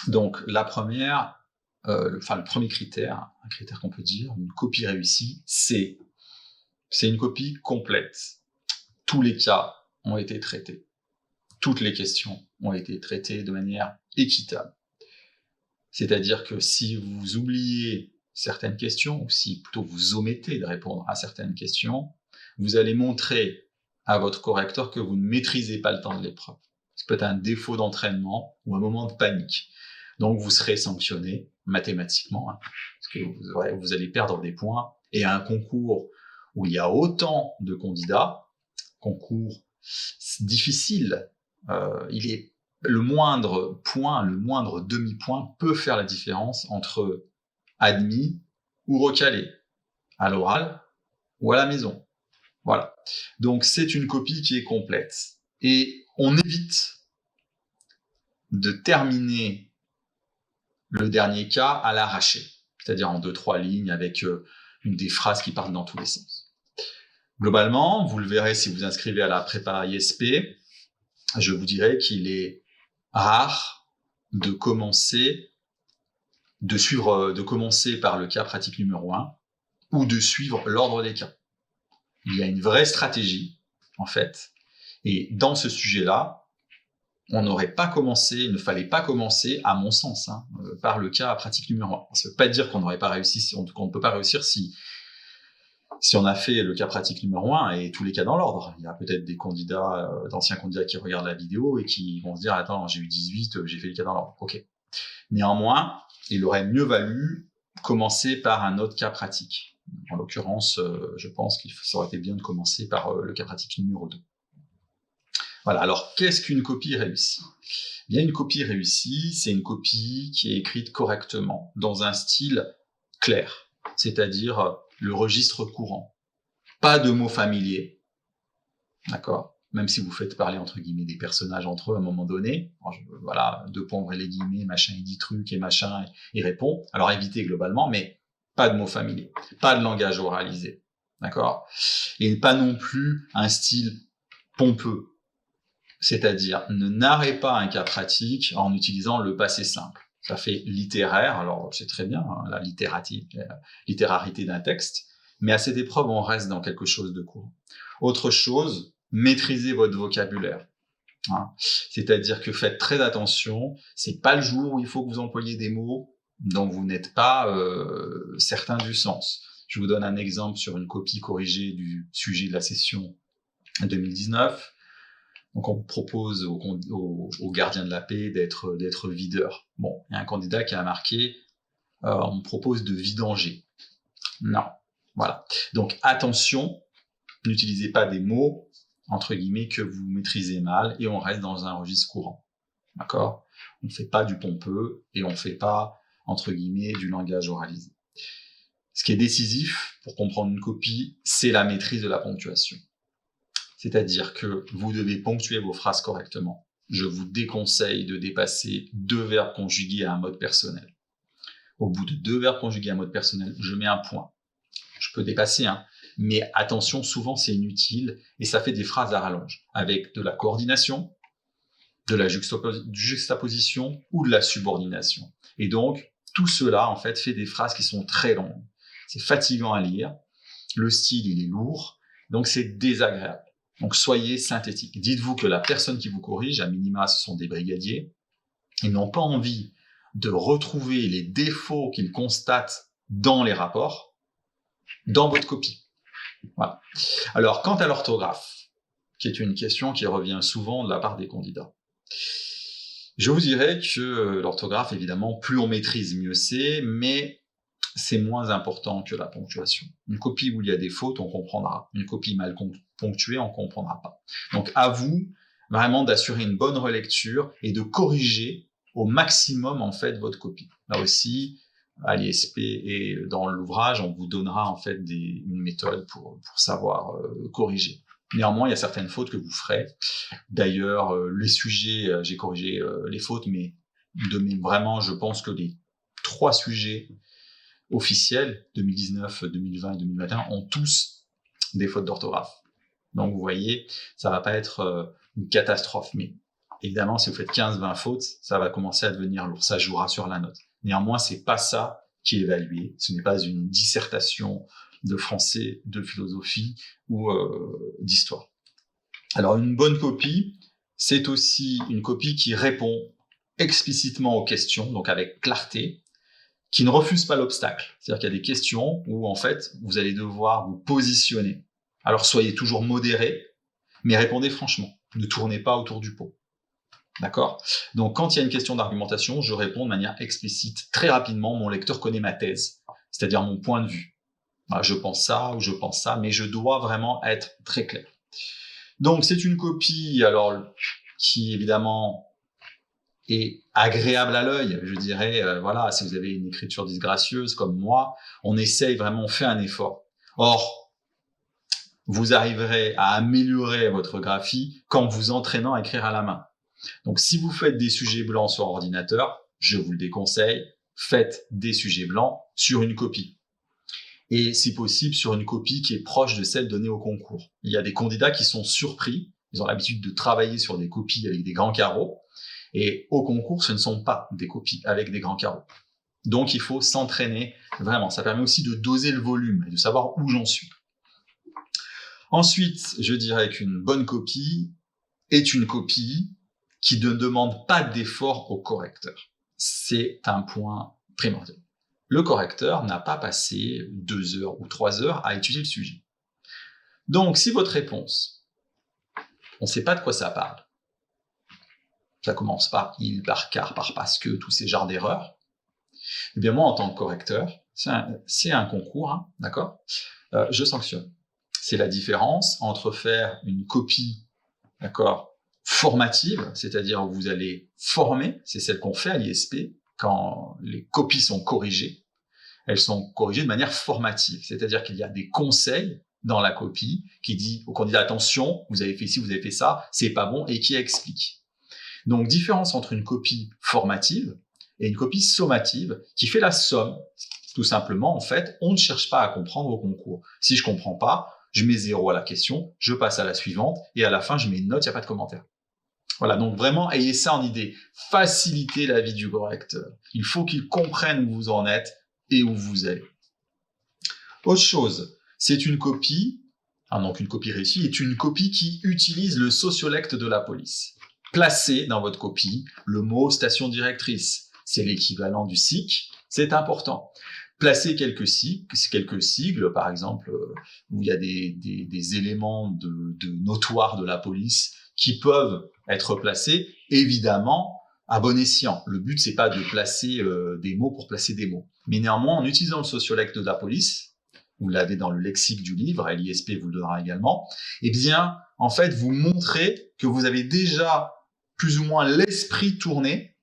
Donc, la première, le premier critère, un critère qu'on peut dire, une copie réussie, c'est une copie complète. Tous les cas ont été traités. Toutes les questions ont été traitées de manière équitable. C'est-à-dire que si vous oubliez certaines questions, ou si plutôt vous omettez de répondre à certaines questions, vous allez montrer à votre correcteur que vous ne maîtrisez pas le temps de l'épreuve. C'est peut-être un défaut d'entraînement ou un moment de panique. Donc vous serez sanctionné mathématiquement, parce que vous allez perdre des points. Et à un concours où il y a autant de candidats, concours difficile, il est le moindre point, le moindre demi-point peut faire la différence entre admis ou recalé, à l'oral ou à la maison. Voilà. Donc c'est une copie qui est complète. Et on évite de terminer le dernier cas à l'arraché, c'est-à-dire en 2-3 lignes avec des phrases qui partent dans tous les sens. Globalement, vous le verrez si vous inscrivez à la prépa ISP, je vous dirais qu'il est rare de commencer par le cas pratique numéro 1 ou de suivre l'ordre des cas. Il y a une vraie stratégie, en fait. Et dans ce sujet-là, il ne fallait pas commencer, à mon sens, par le cas pratique numéro 1. Ça ne veut pas dire qu'on n'aurait pas réussi, qu'on ne peut pas réussir si on a fait le cas pratique numéro 1 et tous les cas dans l'ordre. Il y a peut-être des candidats, d'anciens candidats qui regardent la vidéo et qui vont se dire « Attends, j'ai eu 18, j'ai fait les cas dans l'ordre. » Ok. Néanmoins, il aurait mieux valu commencer par un autre cas pratique. En l'occurrence, je pense qu'il aurait été bien de commencer par le cas pratique numéro 2. Voilà, alors qu'est-ce qu'une copie réussie? Bien, une copie réussie, c'est une copie qui est écrite correctement, dans un style clair, c'est-à-dire le registre courant. Pas de mots familiers, d'accord? Même si vous faites parler, entre guillemets, des personnages entre eux à un moment donné, voilà, 2 points, ouvrez les guillemets, machin, il dit truc, et machin, il répond. Alors évitez globalement, mais pas de mots familiers, pas de langage oralisé, d'accord? Et pas non plus un style pompeux, c'est-à-dire ne narrez pas un cas pratique en utilisant le passé simple. Ça fait littéraire, alors c'est très bien, hein, la littérarité d'un texte, mais à cette épreuve, on reste dans quelque chose de court. Autre chose, maîtrisez votre vocabulaire. Hein. C'est-à-dire que faites très attention, c'est pas le jour où il faut que vous employiez des mots dont vous n'êtes pas certain du sens. Je vous donne un exemple sur une copie corrigée du sujet de la session 2019. Donc, on propose aux gardiens de la paix d'être videur. Bon, il y a un candidat qui a marqué on me propose de vidanger. Non, voilà. Donc, attention, n'utilisez pas des mots, entre guillemets, que vous maîtrisez mal et on reste dans un registre courant. D'accord? On ne fait pas du pompeux et on ne fait pas, entre guillemets, du langage oralisé. Ce qui est décisif pour comprendre une copie, c'est la maîtrise de la ponctuation. C'est-à-dire que vous devez ponctuer vos phrases correctement. Je vous déconseille de dépasser 2 verbes conjugués à un mode personnel. Au bout de 2 verbes conjugués à un mode personnel, je mets un point. Je peux dépasser, hein, mais attention, souvent c'est inutile et ça fait des phrases à rallonge, avec de la coordination, de la juxtaposition ou de la subordination. Et donc, tout cela, en fait, fait des phrases qui sont très longues. C'est fatigant à lire, le style, il est lourd, donc c'est désagréable. Donc, soyez synthétique. Dites-vous que la personne qui vous corrige, à minima, ce sont des brigadiers. Ils n'ont pas envie de retrouver les défauts qu'ils constatent dans les rapports, dans votre copie. Voilà. Alors, quant à l'orthographe, qui est une question qui revient souvent de la part des candidats, je vous dirais que l'orthographe, évidemment, plus on maîtrise, mieux c'est, mais c'est moins important que la ponctuation. Une copie où il y a des fautes, on comprendra. Une copie mal ponctuée, on ne comprendra pas. Donc, à vous, vraiment, d'assurer une bonne relecture et de corriger au maximum, en fait, votre copie. Là aussi, à l'ISP et dans l'ouvrage, on vous donnera, en fait, une méthode pour savoir corriger. Néanmoins, il y a certaines fautes que vous ferez. D'ailleurs, les sujets, j'ai corrigé les fautes, mais vraiment, je pense que les 3 sujets officiels, 2019, 2020 et 2021, ont tous des fautes d'orthographe. Donc, vous voyez, ça va pas être une catastrophe. Mais évidemment, si vous faites 15-20 fautes, ça va commencer à devenir lourd. Ça jouera sur la note. Néanmoins, c'est pas ça qui est évalué. Ce n'est pas une dissertation de français, de philosophie ou d'histoire. Alors, une bonne copie, c'est aussi une copie qui répond explicitement aux questions, donc avec clarté, qui ne refuse pas l'obstacle. C'est-à-dire qu'il y a des questions où, en fait, vous allez devoir vous positionner. Alors, soyez toujours modéré, mais répondez franchement. Ne tournez pas autour du pot. D'accord? Donc, quand il y a une question d'argumentation, je réponds de manière explicite. Très rapidement, mon lecteur connaît ma thèse, c'est-à-dire mon point de vue. Voilà, je pense ça ou je pense ça, mais je dois vraiment être très clair. Donc, c'est une copie, alors, qui, évidemment, est agréable à l'œil, je dirais, voilà, si vous avez une écriture disgracieuse comme moi, on essaye vraiment, on fait un effort. Or, vous arriverez à améliorer votre graphie qu'en vous entraînant à écrire à la main. Donc, si vous faites des sujets blancs sur ordinateur, je vous le déconseille, faites des sujets blancs sur une copie. Et si possible, sur une copie qui est proche de celle donnée au concours. Il y a des candidats qui sont surpris, ils ont l'habitude de travailler sur des copies avec des grands carreaux, et au concours, ce ne sont pas des copies avec des grands carreaux. Donc, il faut s'entraîner vraiment. Ça permet aussi de doser le volume et de savoir où j'en suis. Ensuite, je dirais qu'une bonne copie est une copie qui ne demande pas d'effort au correcteur. C'est un point primordial. Le correcteur n'a pas passé 2 heures ou 3 heures à étudier le sujet. Donc, si votre réponse, on ne sait pas de quoi ça parle, ça commence par il, par car, par parce que, tous ces genres d'erreurs, eh bien moi, en tant que correcteur, c'est un concours, hein, d'accord, je sanctionne. C'est la différence entre faire une copie, d'accord, formative, c'est-à-dire où vous allez former, c'est celle qu'on fait à l'ISP, quand les copies sont corrigées, elles sont corrigées de manière formative, c'est-à-dire qu'il y a des conseils dans la copie qui dit au candidat, attention, vous avez fait ci, vous avez fait ça, c'est pas bon, et qui explique. Donc, différence entre une copie formative et une copie sommative qui fait la somme, tout simplement, en fait, on ne cherche pas à comprendre au concours. Si je comprends pas, je mets 0 à la question, je passe à la suivante, et à la fin, je mets une note, il n'y a pas de commentaire. Voilà, donc vraiment, ayez ça en idée. Facilitez la vie du correcteur. Il faut qu'il comprenne où vous en êtes et où vous allez. Autre chose, c'est une copie, donc une copie réussie, est une copie qui utilise le sociolecte de la police. Placez dans votre copie le mot station directrice. C'est l'équivalent du SIC, c'est important. Placez quelques sigles, par exemple, où il y a des éléments de notoires de la police qui peuvent être placés, évidemment, à bon escient. Le but, c'est pas de placer des mots pour placer des mots. Mais néanmoins, en utilisant le sociolecte de la police, vous l'avez dans le lexique du livre, et l'ISP vous le donnera également, eh bien, en fait, vous montrez que vous avez déjà plus ou moins l'esprit tourné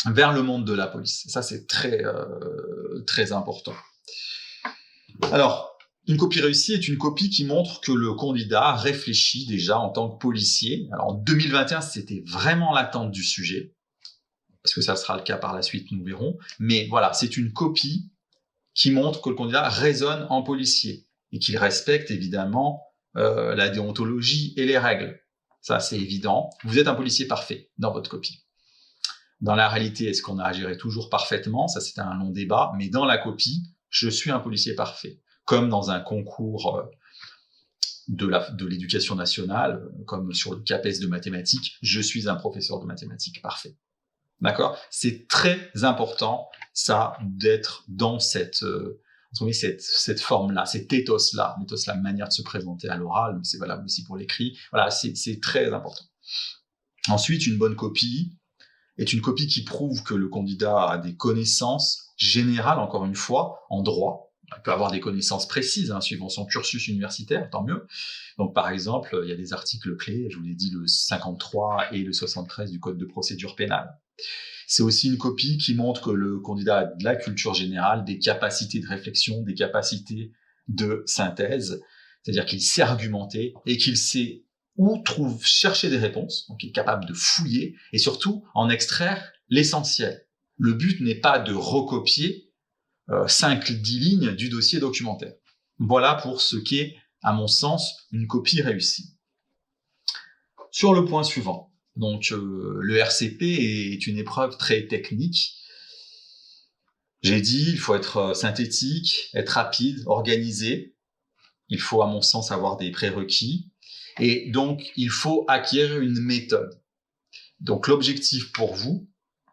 vers le monde de la police. Ça, c'est très, très important. Alors, une copie réussie est une copie qui montre que le candidat réfléchit déjà en tant que policier. Alors, en 2021, c'était vraiment l'attente du sujet, parce que ça sera le cas par la suite, nous verrons. Mais voilà, c'est une copie qui montre que le candidat raisonne en policier et qu'il respecte évidemment la déontologie et les règles. Ça, c'est évident. Vous êtes un policier parfait dans votre copie. Dans la réalité, est-ce qu'on agirait toujours parfaitement? Ça, c'est un long débat. Mais dans la copie, je suis un policier parfait. Comme dans un concours de l'éducation nationale, comme sur le CAPES de mathématiques, je suis un professeur de mathématiques parfait. D'accord? C'est très important, ça, d'être dans cette forme-là, cet ethos-là, manière de se présenter à l'oral, mais c'est valable aussi pour l'écrit. Voilà, c'est très important. Ensuite, une bonne copie est une copie qui prouve que le candidat a des connaissances générales, encore une fois, en droit. Il peut avoir des connaissances précises, suivant son cursus universitaire, tant mieux. Donc, par exemple, il y a des articles clés, je vous l'ai dit, le 53 et le 73 du Code de procédure pénale. C'est aussi une copie qui montre que le candidat a de la culture générale, des capacités de réflexion, des capacités de synthèse, c'est-à-dire qu'il sait argumenter et qu'il sait chercher des réponses, donc il est capable de fouiller et surtout en extraire l'essentiel. Le but n'est pas de recopier 5-10 lignes du dossier documentaire. Voilà pour ce qu'est, à mon sens, une copie réussie. Sur le point suivant, donc le RCP est une épreuve très technique. J'ai dit, il faut être synthétique, être rapide, organisé. Il faut, à mon sens, avoir des prérequis. Et donc, il faut acquérir une méthode. Donc, l'objectif pour vous,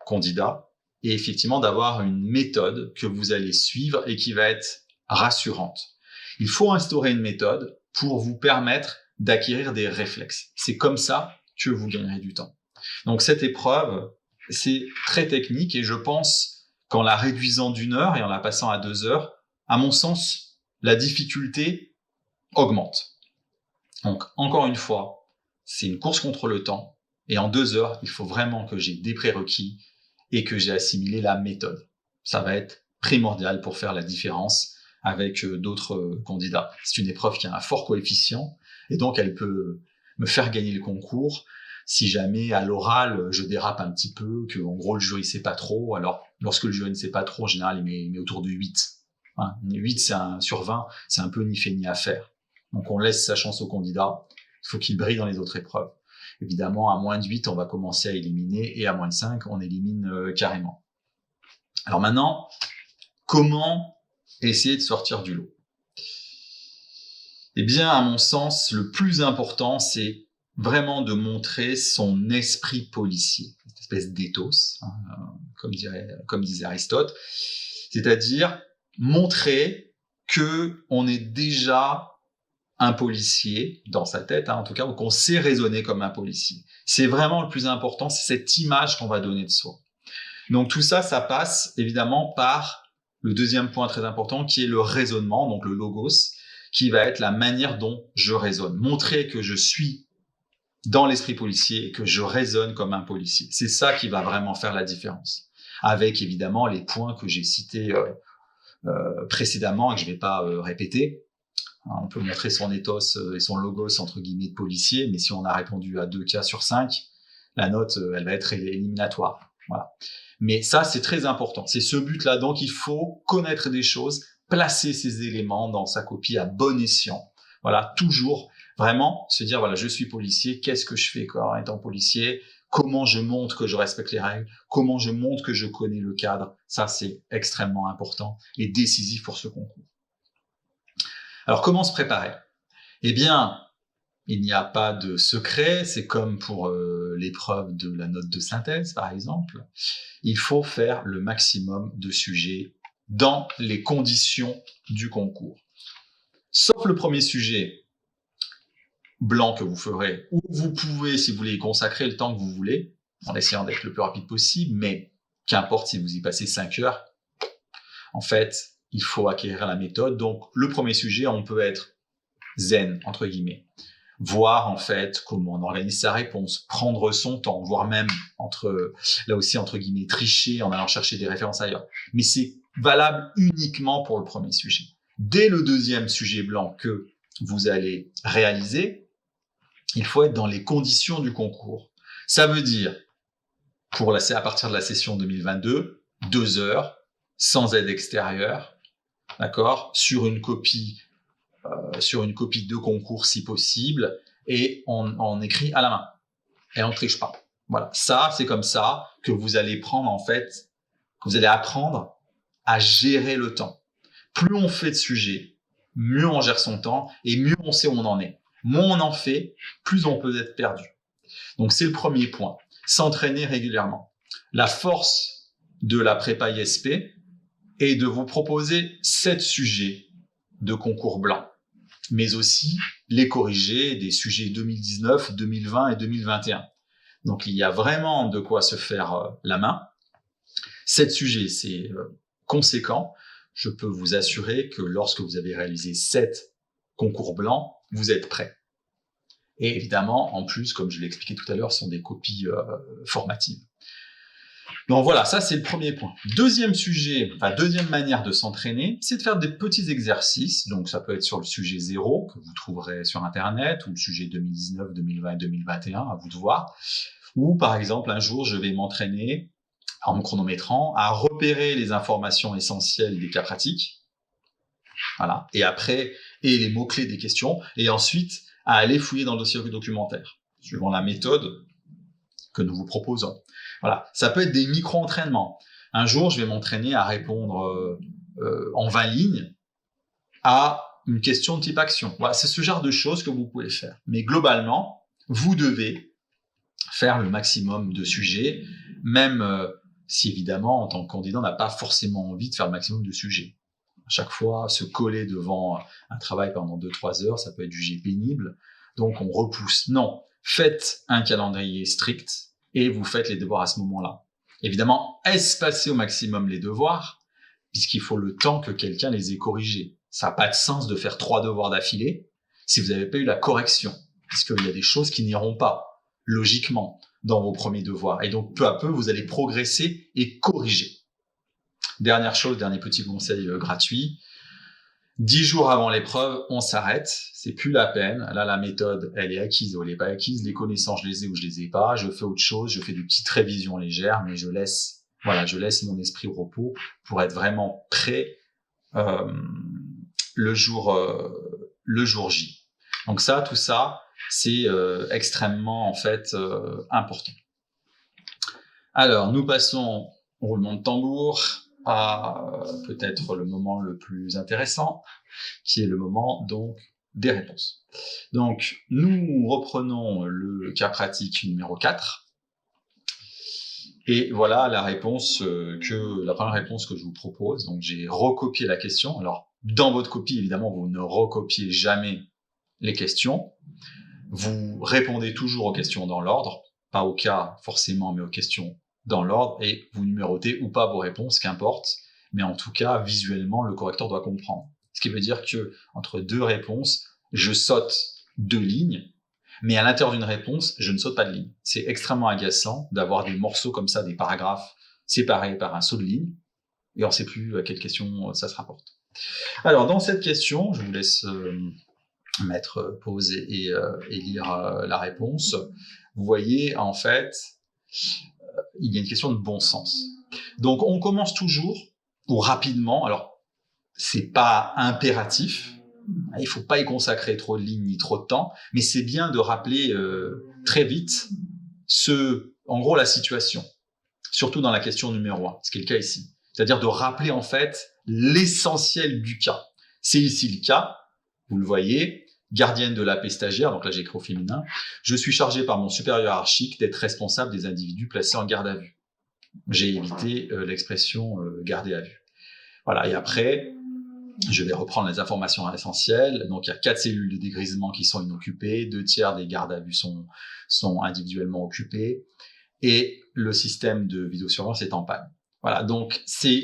candidat, est effectivement d'avoir une méthode que vous allez suivre et qui va être rassurante. Il faut instaurer une méthode pour vous permettre d'acquérir des réflexes. C'est comme ça que vous gagnerez du temps. Donc cette épreuve, c'est très technique et je pense qu'en la réduisant d'1 heure et en la passant à 2 heures, à mon sens, la difficulté augmente. Donc encore une fois, c'est une course contre le temps et en 2 heures, il faut vraiment que j'ai des prérequis et que j'ai assimilé la méthode. Ça va être primordial pour faire la différence avec d'autres candidats. C'est une épreuve qui a un fort coefficient et donc elle peut me faire gagner le concours si jamais à l'oral je dérape un petit peu, que en gros le jury sait pas trop. Alors lorsque le jury ne sait pas trop, en général il met autour de 8. 8 c'est sur 20, c'est un peu ni fait ni à faire. Donc on laisse sa chance au candidat, il faut qu'il brille dans les autres épreuves. Évidemment, à moins de 8, on va commencer à éliminer, et à moins de 5, on élimine carrément. Alors maintenant, comment essayer de sortir du lot? Eh bien, à mon sens, le plus important, c'est vraiment de montrer son esprit policier, cette espèce d'éthos, comme disait Aristote, c'est-à-dire montrer que on est déjà un policier dans sa tête, en tout cas, ou qu'on sait raisonner comme un policier. C'est vraiment le plus important, c'est cette image qu'on va donner de soi. Donc tout ça, ça passe évidemment par le deuxième point très important, qui est le raisonnement, donc le logos, qui va être la manière dont je raisonne. Montrer que je suis dans l'esprit policier et que je raisonne comme un policier. C'est ça qui va vraiment faire la différence. Avec évidemment les points que j'ai cités précédemment et que je ne vais pas répéter. On peut montrer son ethos et son logos entre guillemets de policier, mais si on a répondu à 2 cas sur 5, la note elle va être éliminatoire. Voilà. Mais ça, c'est très important. C'est ce but-là. Donc, il faut connaître des choses, placer ces éléments dans sa copie à bon escient. Voilà, toujours vraiment se dire, voilà, je suis policier, qu'est-ce que je fais en étant policier? Comment je montre que je respecte les règles? Comment je montre que je connais le cadre? Ça, c'est extrêmement important et décisif pour ce concours. Alors, comment se préparer? Eh bien, il n'y a pas de secret, c'est comme pour l'épreuve de la note de synthèse, par exemple. Il faut faire le maximum de sujets dans les conditions du concours. Sauf le premier sujet blanc que vous ferez, où vous pouvez, si vous voulez, y consacrer le temps que vous voulez, en essayant d'être le plus rapide possible, mais qu'importe si vous y passez 5 heures, en fait, il faut acquérir la méthode. Donc, le premier sujet, on peut être zen, entre guillemets. Voir, en fait, comment on organise sa réponse, prendre son temps, voire même, là aussi, entre guillemets, tricher en allant chercher des références ailleurs. Mais c'est valable uniquement pour le premier sujet. Dès le deuxième sujet blanc que vous allez réaliser, il faut être dans les conditions du concours. Ça veut dire, à partir de la session 2022, 2 heures, sans aide extérieure, d'accord, sur une copie de concours si possible, et on écrit à la main, et on ne triche pas. Voilà, ça, c'est comme ça que vous allez que vous allez apprendre à gérer le temps. Plus on fait de sujets, mieux on gère son temps, et mieux on sait où on en est. Moins on en fait, plus on peut être perdu. Donc c'est le premier point, s'entraîner régulièrement. La force de la prépa ISP est de vous proposer 7 sujets de concours blanc, mais aussi les corriger des sujets 2019, 2020 et 2021. Donc, il y a vraiment de quoi se faire la main. 7 sujets, c'est conséquent. Je peux vous assurer que lorsque vous avez réalisé 7 concours blancs, vous êtes prêt. Et évidemment, en plus, comme je l'ai expliqué tout à l'heure, ce sont des copies formatives. Donc voilà, ça c'est le premier point. Deuxième manière de s'entraîner, c'est de faire des petits exercices. Donc ça peut être sur le sujet 0, que vous trouverez sur Internet, ou le sujet 2019, 2020 et 2021, à vous de voir. Ou par exemple, un jour, je vais m'entraîner, en me chronométrant, à repérer les informations essentielles des cas pratiques. Voilà. Et les mots-clés des questions. Et ensuite, à aller fouiller dans le dossier documentaire, suivant la méthode que nous vous proposons. Voilà, ça peut être des micro-entraînements. Un jour, je vais m'entraîner à répondre en 20 lignes à une question de type action. Voilà, c'est ce genre de choses que vous pouvez faire. Mais globalement, vous devez faire le maximum de sujets, même si évidemment, en tant que candidat, on n'a pas forcément envie de faire le maximum de sujets. À chaque fois, se coller devant un travail pendant 2-3 heures, ça peut être jugé pénible. Donc, on repousse. Non, faites un calendrier strict et vous faites les devoirs à ce moment-là. Évidemment, espacer au maximum les devoirs, puisqu'il faut le temps que quelqu'un les ait corrigés. Ça n'a pas de sens de faire 3 devoirs d'affilée si vous n'avez pas eu la correction, puisqu'il y a des choses qui n'iront pas, logiquement, dans vos premiers devoirs. Et donc, peu à peu, vous allez progresser et corriger. Dernière chose, dernier petit conseil gratuit. 10 jours avant l'épreuve, on s'arrête. C'est plus la peine. Là, la méthode, elle est acquise ou elle n'est pas acquise. Les connaissances, je les ai ou je les ai pas. Je fais autre chose. Je fais des petites révisions légères, mais je laisse mon esprit au repos pour être vraiment prêt le jour J. Donc tout ça, c'est extrêmement en fait important. Alors, nous passons au roulement de tambour à peut-être le moment le plus intéressant, qui est le moment donc des réponses. Donc, nous reprenons le cas pratique numéro 4. Et voilà la première réponse que je vous propose. Donc, j'ai recopié la question. Alors, dans votre copie, évidemment, vous ne recopiez jamais les questions. Vous répondez toujours aux questions dans l'ordre, pas au cas forcément, mais aux questions dans l'ordre, et vous numérotez ou pas vos réponses, qu'importe, mais en tout cas, visuellement, le correcteur doit comprendre. Ce qui veut dire que entre 2 réponses, je saute 2 lignes, mais à l'intérieur d'une réponse, je ne saute pas de ligne. C'est extrêmement agaçant d'avoir des morceaux comme ça, des paragraphes séparés par un saut de ligne, et on ne sait plus à quelle question ça se rapporte. Alors, dans cette question, je vous laisse mettre pause et lire la réponse. Vous voyez, en fait, il y a une question de bon sens. Donc, on commence toujours, ou rapidement, alors, c'est pas impératif, il faut pas y consacrer trop de lignes ni trop de temps, mais c'est bien de rappeler très vite en gros, la situation, surtout dans la question numéro 1, ce qui est le cas ici. C'est-à-dire de rappeler en fait l'essentiel du cas. C'est ici le cas, vous le voyez, gardienne de la paix stagiaire, donc là j'ai écrit au féminin, je suis chargé par mon supérieur hiérarchique d'être responsable des individus placés en garde à vue. J'ai évité l'expression garder à vue. Voilà, et après, je vais reprendre les informations essentielles. Donc, il y a 4 cellules de dégrisement qui sont inoccupées, 2 tiers des gardes à vue sont individuellement occupés, et le système de vidéosurveillance est en panne. Voilà, donc c'est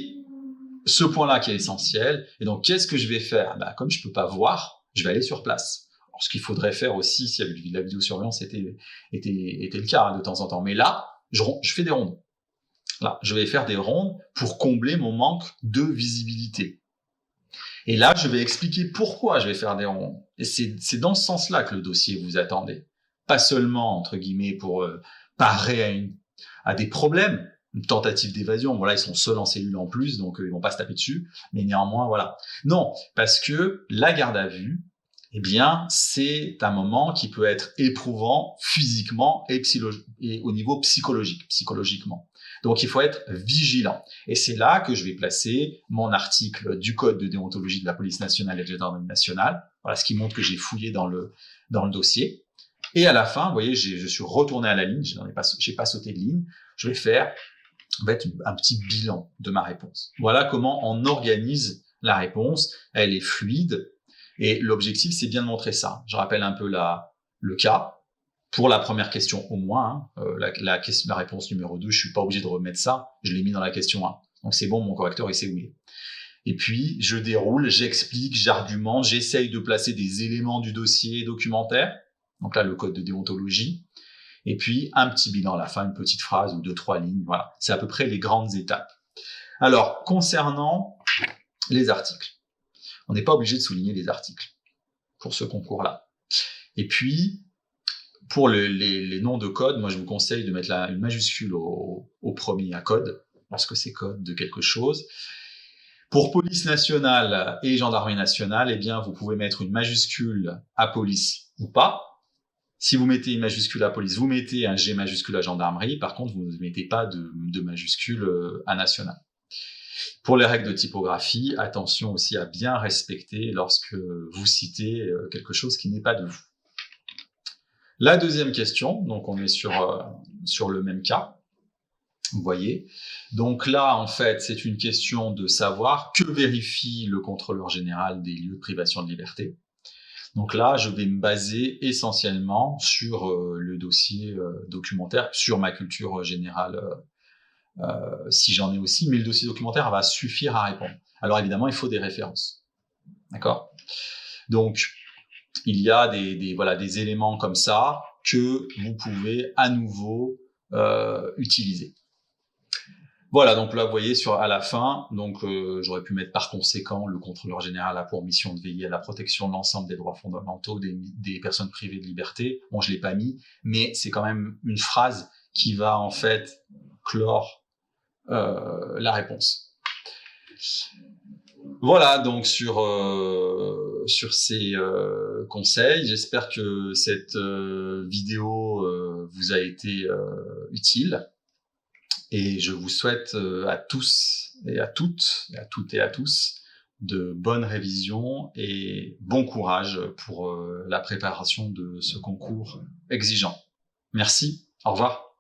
ce point-là qui est essentiel. Et donc, qu'est-ce que je vais faire ? Comme je peux pas voir, je vais aller sur place. Alors, ce qu'il faudrait faire aussi, si la vidéosurveillance était le cas de temps en temps. Mais là, je fais des rondes. Là, je vais faire des rondes pour combler mon manque de visibilité. Et là, je vais expliquer pourquoi je vais faire des rondes. Et c'est dans ce sens-là que le dossier vous attendez. Pas seulement, entre guillemets, pour parer à des problèmes, une tentative d'évasion. Voilà, ils sont seuls en cellule en plus, donc ils vont pas se taper dessus. Mais néanmoins, voilà. Non, parce que la garde à vue, eh bien, c'est un moment qui peut être éprouvant physiquement et au niveau psychologiquement. Donc, il faut être vigilant. Et c'est là que je vais placer mon article du Code de déontologie de la police nationale et de la gendarmerie nationale. Voilà, ce qui montre que j'ai fouillé dans le dossier. Et à la fin, vous voyez, je suis retourné à la ligne, j'ai pas sauté de ligne. Je vais faire un petit bilan de ma réponse. Voilà comment on organise la réponse. Elle est fluide. Et l'objectif, c'est bien de montrer ça. Je rappelle un peu le cas. Pour la première question au moins, la réponse numéro 2, je suis pas obligé de remettre ça, je l'ai mis dans la question 1. Donc c'est bon, mon correcteur, il sait où il est. Et puis, je déroule, j'explique, j'argumente, j'essaye de placer des éléments du dossier documentaire. Donc là, le code de déontologie. Et puis, un petit bilan à la fin, une petite phrase ou 2-3 lignes. Voilà, c'est à peu près les grandes étapes. Alors, concernant les articles, on n'est pas obligé de souligner les articles pour ce concours-là. Et puis, pour les noms de code, moi je vous conseille de mettre une majuscule au premier à code, parce que c'est code de quelque chose. Pour police nationale et gendarmerie nationale, eh bien vous pouvez mettre une majuscule à police ou pas. Si vous mettez une majuscule à police, vous mettez un G majuscule à gendarmerie. Par contre, vous ne mettez pas de majuscule à national. Pour les règles de typographie, attention aussi à bien respecter lorsque vous citez quelque chose qui n'est pas de vous. La deuxième question, donc on est sur le même cas, vous voyez. Donc là, en fait, c'est une question de savoir que vérifie le contrôleur général des lieux de privation de liberté. Donc là, je vais me baser essentiellement sur le dossier documentaire, sur ma culture générale, si j'en ai aussi, mais le dossier documentaire va suffire à répondre. Alors évidemment, il faut des références. D'accord ? Donc, il y a des éléments comme ça que vous pouvez à nouveau utiliser. Voilà, donc là, vous voyez, à la fin, donc j'aurais pu mettre par conséquent, le contrôleur général a pour mission de veiller à la protection de l'ensemble des droits fondamentaux des personnes privées de liberté. Bon, je l'ai pas mis, mais c'est quand même une phrase qui va en fait clore la réponse. Voilà, donc sur ces conseils, j'espère que cette vidéo vous a été utile. Et je vous souhaite à tous et à toutes et à tous de bonnes révisions et bon courage pour la préparation de ce concours exigeant. Merci, au revoir.